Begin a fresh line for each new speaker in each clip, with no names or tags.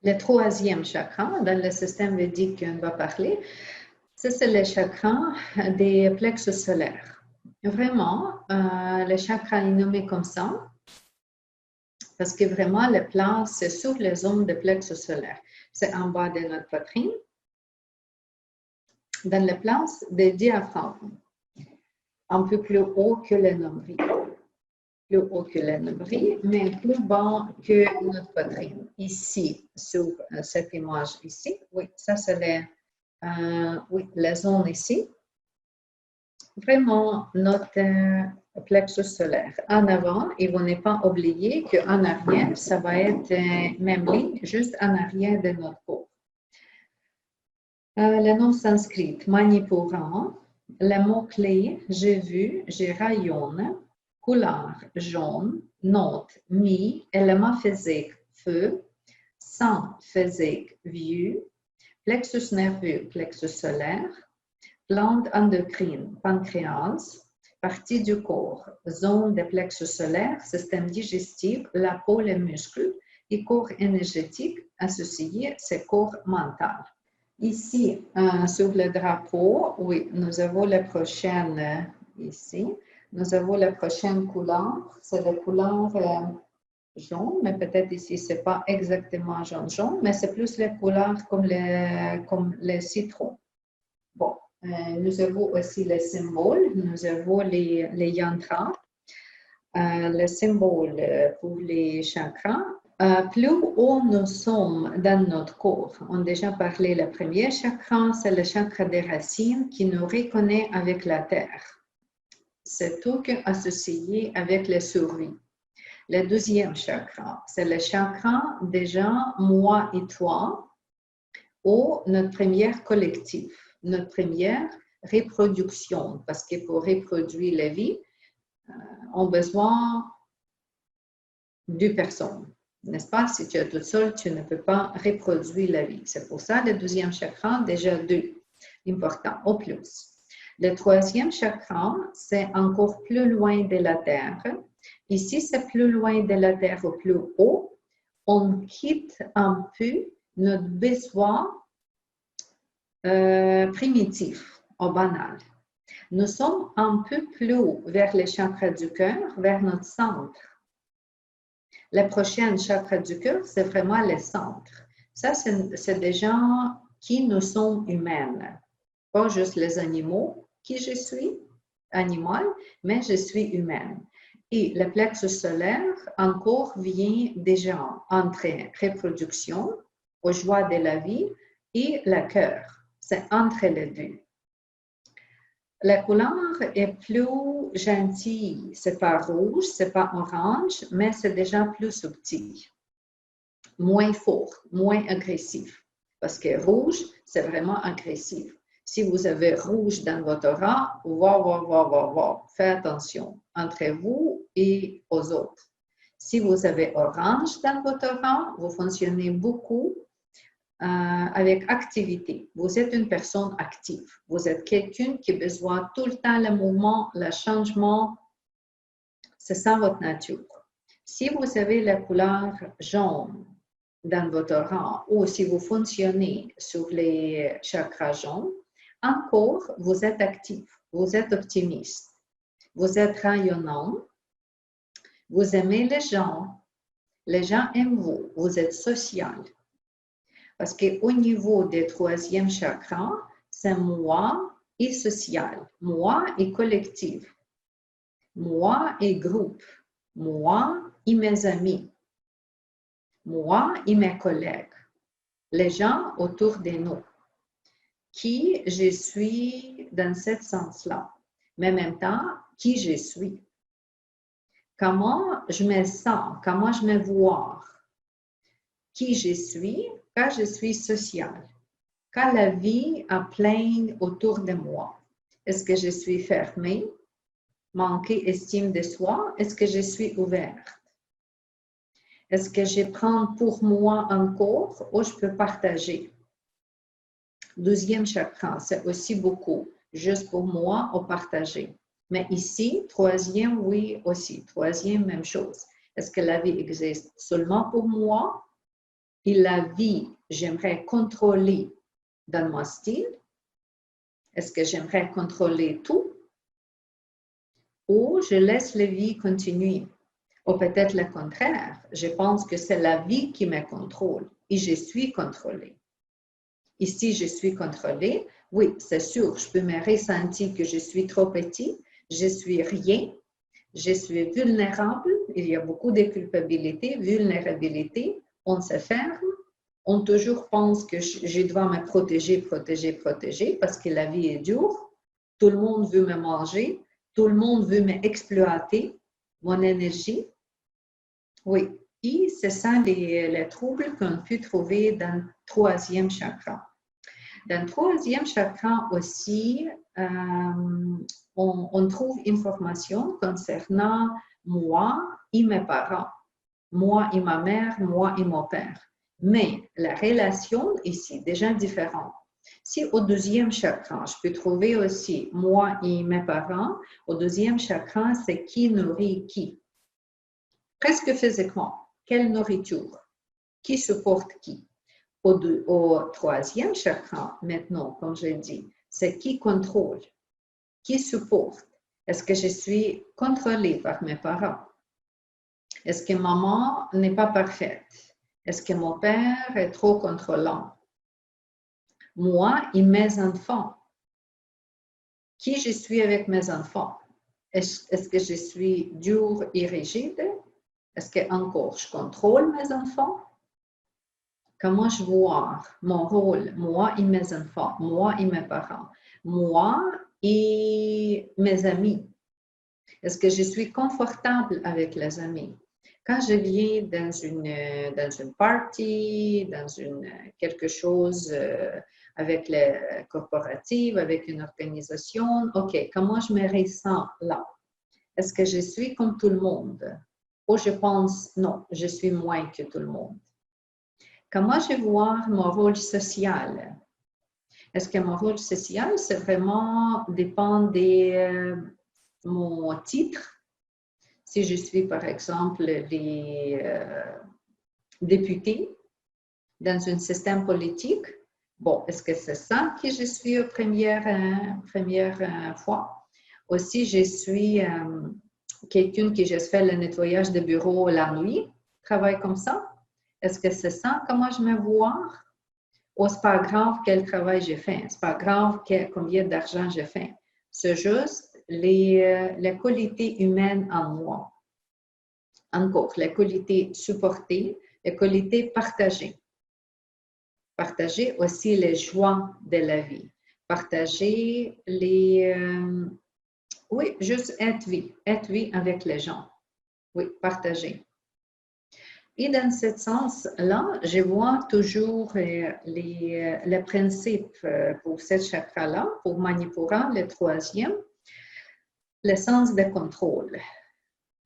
Le troisième chakra, dans le système védique qu'on va parler, c'est le chakra des plexus solaires. Vraiment, le chakra est nommé comme ça parce que vraiment, le plan, c'est sur les zones de plexus solaire. C'est en bas de notre poitrine, dans la place des diaphragmes, un peu plus haut que le nombril. Plus haut que le nombril, mais plus bas que notre poitrine. Ici, sur cette image ici, oui, ça c'est la zone ici. Vraiment, notre plexus solaire. En avant, et vous n'êtes pas oublié qu'en arrière, ça va être même ligne, juste en arrière de notre peau. Le nom sanskrit, Manipura. Le mot-clé, j'ai vu, j'ai rayonne. Couleur, jaune. Note, mi. Élément physique, feu. Sang, physique, vue. Plexus nerveux, plexus solaire. Glande endocrine, pancréas. Partie du corps, zone de plexus solaire, système digestif, la peau, les muscles. Et corps énergétique associé, c'est corps mental. Ici, sur le drapeau, oui, nous avons la prochaine, ici, nous avons la prochaine couleur, c'est la couleur jaune, mais peut-être ici, ce n'est pas exactement jaune-jaune, mais c'est plus la couleur comme le citron. Bon, nous avons aussi les symboles, nous avons les yantras, le symbole pour les chakras. Plus haut nous sommes dans notre corps, on a déjà parlé, le premier chakra, c'est le chakra des racines qui nous reconnaît avec la terre. C'est tout associé avec la survie. Le deuxième chakra, c'est le chakra déjà moi et toi, ou notre première collectif, notre première reproduction, parce que pour reproduire la vie, on a besoin de 2 personnes. N'est-ce pas? Si tu es toute seule, tu ne peux pas reproduire la vie. C'est pour ça le deuxième chakra, déjà 2, important, au plus. Le troisième chakra, c'est encore plus loin de la Terre. Ici, c'est plus loin de la Terre au plus haut. On quitte un peu notre besoin primitif, au banal. Nous sommes un peu plus haut vers le chakra du cœur, vers notre centre. Le prochain chakra du cœur, c'est vraiment le centre. Ça, c'est des gens qui nous sommes humaines, pas juste les animaux, qui je suis, animal, mais je suis humaine. Et le plexus solaire, encore, vient déjà entre reproduction, aux joies de la vie, et le cœur. C'est entre les deux. La couleur est plus gentille. C'est pas rouge, c'est pas orange, mais c'est déjà plus subtil. Moins fort, moins agressif. Parce que rouge, c'est vraiment agressif. Si vous avez rouge dans votre aura, faites attention entre vous et aux autres. Si vous avez orange dans votre aura, vous fonctionnez beaucoup avec activité. Vous êtes une personne active. Vous êtes quelqu'un qui a besoin tout le temps le mouvement, le changement. C'est ça votre nature. Si vous avez la couleur jaune dans votre rang ou si vous fonctionnez sur les chakras jaunes, encore, vous êtes actif, vous êtes optimiste, vous êtes rayonnant, vous aimez les gens aiment vous, vous êtes social. Parce qu'au niveau des troisième chakra, c'est moi et social, moi et collectif, moi et groupe, moi et mes amis, moi et mes collègues, les gens autour de nous. Qui je suis dans ce sens-là, mais en même temps, qui je suis. Comment je me sens, comment je me vois, qui je suis quand je suis sociale, quand la vie est pleine autour de moi. Est-ce que je suis fermée, manquée estime de soi? Est-ce que je suis ouverte? Est-ce que je prends pour moi encore ou je peux partager? Deuxième chakra, c'est aussi beaucoup, juste pour moi ou partager. Mais ici, troisième, oui aussi. Troisième, même chose. Est-ce que la vie existe seulement pour moi et la vie, j'aimerais contrôler dans mon style? Est-ce que j'aimerais contrôler tout? Ou je laisse la vie continuer? Ou peut-être le contraire, je pense que c'est la vie qui me contrôle et je suis contrôlée. Et si je suis contrôlée, oui, c'est sûr, je peux me ressentir que je suis trop petit, je suis rien, je suis vulnérable, il y a beaucoup de culpabilité, vulnérabilité, on se ferme, on toujours pense que je dois me protéger, parce que la vie est dure, tout le monde veut me manger, tout le monde veut m'exploiter, mon énergie. Oui, et c'est ça les troubles qu'on peut trouver dans le troisième chakra. Dans le troisième chakra aussi, on trouve information concernant moi et mes parents, moi et ma mère, moi et mon père. Mais la relation ici, déjà différente. Si au deuxième chakra, je peux trouver aussi moi et mes parents, au deuxième chakra, c'est qui nourrit qui. Presque physiquement, quelle nourriture, qui supporte qui. Au troisième chakra, maintenant, comme je dis, c'est qui contrôle, qui supporte. Est-ce que je suis contrôlée par mes parents? Est-ce que maman n'est pas parfaite? Est-ce que mon père est trop contrôlant? Moi et mes enfants. Qui je suis avec mes enfants? Est-ce que je suis dure et rigide? Est-ce que encore je contrôle mes enfants? Comment je vois mon rôle, moi et mes enfants, moi et mes parents, moi et mes amis? Est-ce que je suis confortable avec les amis? Quand je viens dans une party, dans quelque chose avec les corporatives, avec une organisation, OK, comment je me ressens là? Est-ce que je suis comme tout le monde? Ou je pense, non, je suis moins que tout le monde. Comment je vois mon rôle social? Est-ce que mon rôle social, c'est vraiment dépend de mon titre? Si je suis, par exemple, des députés dans un système politique, bon, est-ce que c'est ça que je suis première fois? Aussi, je suis quelqu'un qui je fais le nettoyage de bureau la nuit, travaille comme ça. Est-ce que c'est ça comment je me vois? Ou c'est pas grave quel travail j'ai fait, c'est pas grave combien d'argent j'ai fait. C'est juste les qualités humaines en moi. Encore, les qualités supportées, les qualités partagées. Partager aussi les joies de la vie. Partager oui, juste être vie avec les gens. Oui, partager. Et dans ce sens-là, je vois toujours les principes pour cette chakra-là, pour Manipura, le troisième, le sens de contrôle.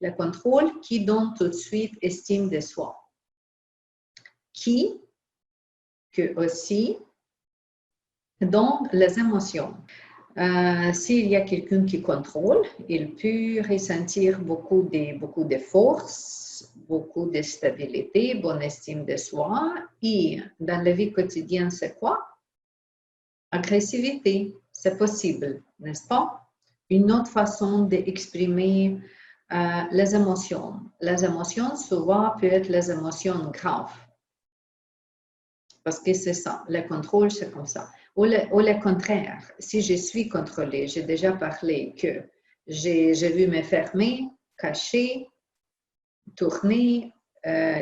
Le contrôle qui donne tout de suite estime de soi. Qui que aussi donne les émotions. S'il y a quelqu'un qui contrôle, il peut ressentir beaucoup de force, beaucoup de stabilité, bonne estime de soi. Et dans la vie quotidienne, c'est quoi? Agressivité, c'est possible, n'est-ce pas? Une autre façon d'exprimer les émotions. Les émotions, souvent, peuvent être les émotions graves. Parce que c'est ça, le contrôle, c'est comme ça. Ou le contraire, si je suis contrôlée, j'ai déjà parlé que j'ai vu me fermer, cacher, tourner,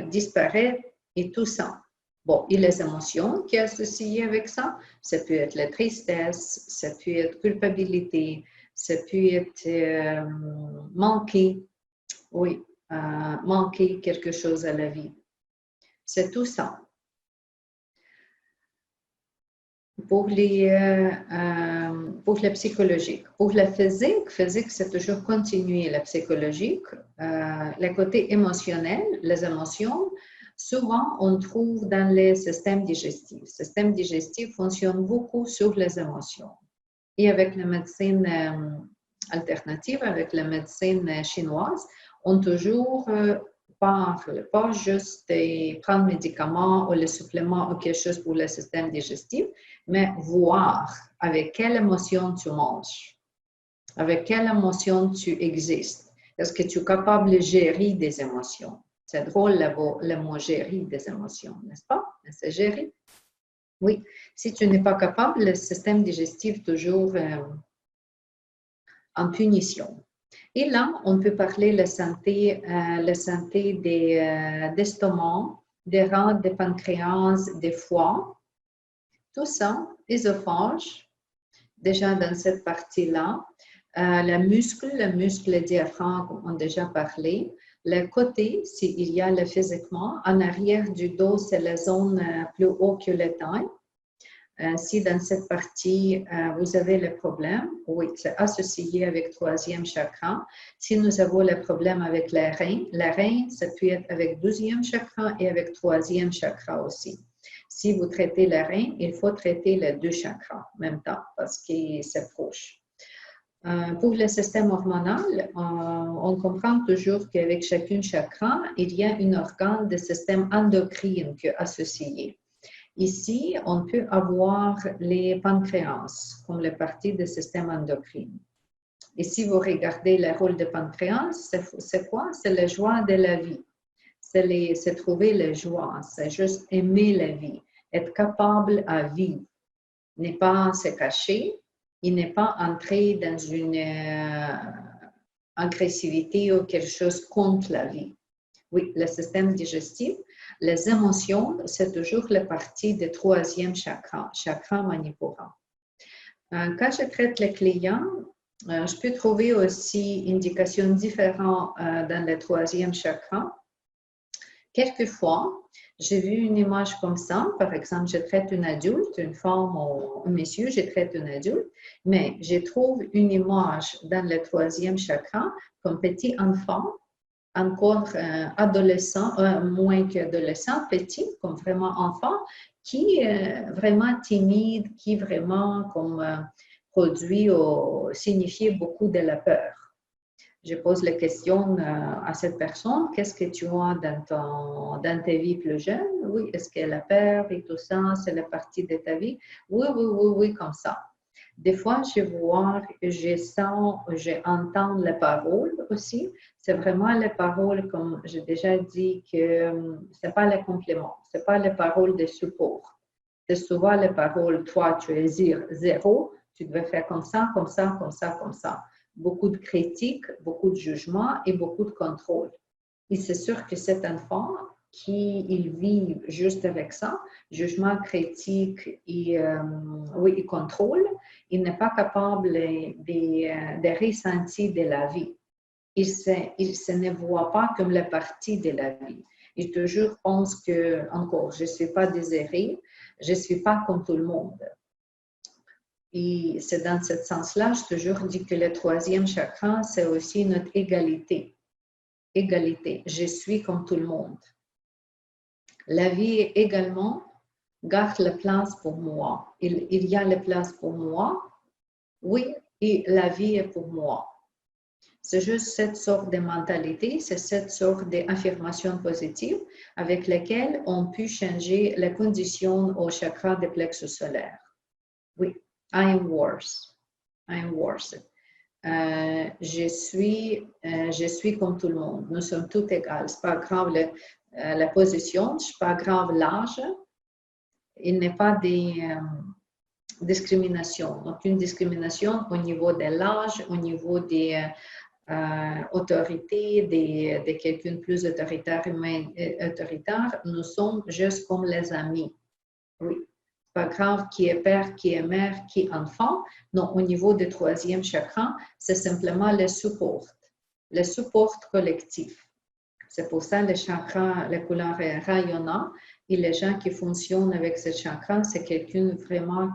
disparaître et tout ça. Bon, et les émotions qui sont associées avec ça, ça peut être la tristesse, ça peut être culpabilité, ça peut être manquer, oui, manquer quelque chose à la vie. C'est tout ça. Pour le psychologique. Pour la physique, c'est toujours continuer la psychologique. Le côté émotionnel, les émotions, souvent on trouve dans les systèmes digestifs. Le système digestif fonctionne beaucoup sur les émotions. Et avec la médecine alternative, avec la médecine chinoise, on toujours parle pas juste de prendre médicaments ou les suppléments ou quelque chose pour le système digestif, mais voir avec quelle émotion tu manges, avec quelle émotion tu existes. Est-ce que tu es capable de gérer des émotions? C'est drôle le mot gérer des émotions, n'est-ce pas? C'est gérer. Oui. Si tu n'es pas capable, le système digestif toujours en punition. Et là, on peut parler de la santé d'estomac, des reins, des pancréas, des foies. Tout ça, œsophage, déjà dans cette partie-là. Le muscle diaphragme, on a déjà parlé. Le côté, s'il y a le physiquement, en arrière du dos, c'est la zone plus haut que le taille. Si dans cette partie, vous avez le problème, oui, c'est associé avec le troisième chakra. Si nous avons le problème avec les reins, ça peut être avec le 12e chakra et avec le troisième chakra aussi. Si vous traitez les reins, il faut traiter les deux chakras en même temps parce que c'est proche. Pour le système hormonal, on comprend toujours qu'avec chacune chakra, il y a un organe de système endocrin qui est associé. Ici, on peut avoir les pancréas comme la partie du système endocrin. Et si vous regardez le rôle du pancréas, c'est quoi? C'est la joie de la vie. C'est trouver la joie, c'est juste aimer la vie, être capable à vivre, ne pas se cacher, il n'est pas entrer dans une agressivité ou quelque chose contre la vie. Oui, le système digestif, les émotions, c'est toujours la partie du troisième chakra, chakra manipura. Quand je traite les clients, je peux trouver aussi indications différentes dans le troisième chakra. Quelquefois, j'ai vu une image comme ça. Par exemple, je traite une adulte, une femme ou un monsieur, je traite un adulte, mais je trouve une image dans le troisième chakra comme petit enfant, encore adolescent, moins qu'adolescent, petit, comme vraiment enfant, qui est vraiment timide, qui vraiment comme produit ou signifie beaucoup de la peur. Je pose la question à cette personne, qu'est-ce que tu as dans ta vie plus jeune? Oui, est-ce que la peur et tout ça, c'est la partie de ta vie? Oui, comme ça. Des fois, je vois, je sens, j'entends les paroles aussi. C'est vraiment les paroles, comme j'ai déjà dit, que ce n'est pas les compléments, ce n'est pas les paroles de support. C'est souvent les paroles, toi, tu es zéro, tu devais faire comme ça, comme ça, comme ça, comme ça. Beaucoup de critiques, beaucoup de jugements et beaucoup de contrôle. Et c'est sûr que cet enfant qui vit juste avec ça, jugement, critique et contrôle, il n'est pas capable de ressentir de la vie. Il se ne voit pas comme la partie de la vie. Il toujours pense que, encore, je ne suis pas désiré, je ne suis pas comme tout le monde. Et c'est dans ce sens-là, je toujours dis que le troisième chakra, c'est aussi notre égalité. Égalité, je suis comme tout le monde. La vie également garde la place pour moi. Il y a la place pour moi, oui, et la vie est pour moi. C'est juste cette sorte de mentalité, c'est cette sorte d'affirmation positive avec laquelle on peut changer la condition au chakra des plexus solaires. Oui, I am worse. I am worse. Je suis comme tout le monde. Nous sommes tous égaux. Ce n'est pas grave la position, ce n'est pas grave l'âge. Il n'y a pas de discrimination. Aucune discrimination au niveau de l'âge, au niveau des autorités, de quelqu'un plus autoritaire, mais autoritaire. Nous sommes juste comme les amis. Oui. Pas grave qui est père, qui est mère, qui est enfant. Non, au niveau du troisième chakra, c'est simplement le support collectif. C'est pour ça le chakra, la couleur est rayonnante et les gens qui fonctionnent avec ce chakra, c'est quelqu'un vraiment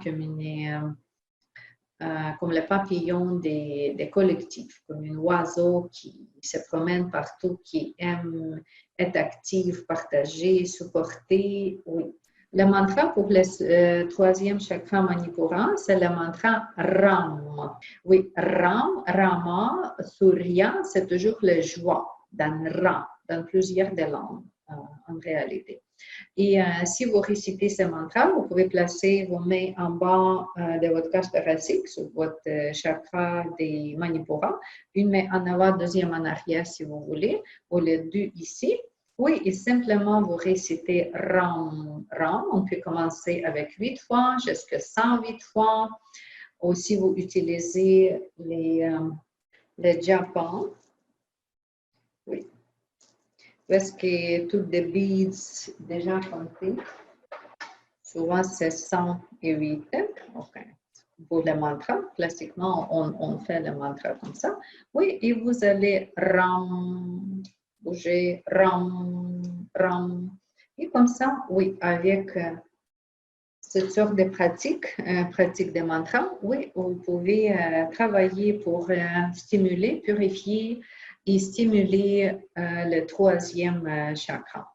comme le papillon des collectifs, comme un oiseau qui se promène partout, qui aime être actif, partager, supporter, oui. Le mantra pour le troisième chakra manipura, c'est le mantra Ram. Oui, Ram, Rama, Surya, c'est toujours la joie dans Ram. dans plusieurs des langues en réalité. Et si vous récitez ce mantra, vous pouvez placer vos mains en bas de votre cage thoracique, sur votre chakra des Manipura, une main en avant, deuxième en arrière si vous voulez, ou les deux ici. Oui, et simplement vous récitez Ram, Ram. On peut commencer avec 8 fois jusqu'à 108 fois. Ou si vous utilisez les japons, oui. Parce que toutes les beads déjà compris, souvent c'est 108. OK. Pour le mantra, classiquement, on fait le mantra comme ça. Oui, et vous allez Ram, bouger, Ram, Ram. Et comme ça, oui, avec cette sorte de pratique de mantra, oui, vous pouvez travailler pour stimuler, purifier et stimuler le troisième chakra.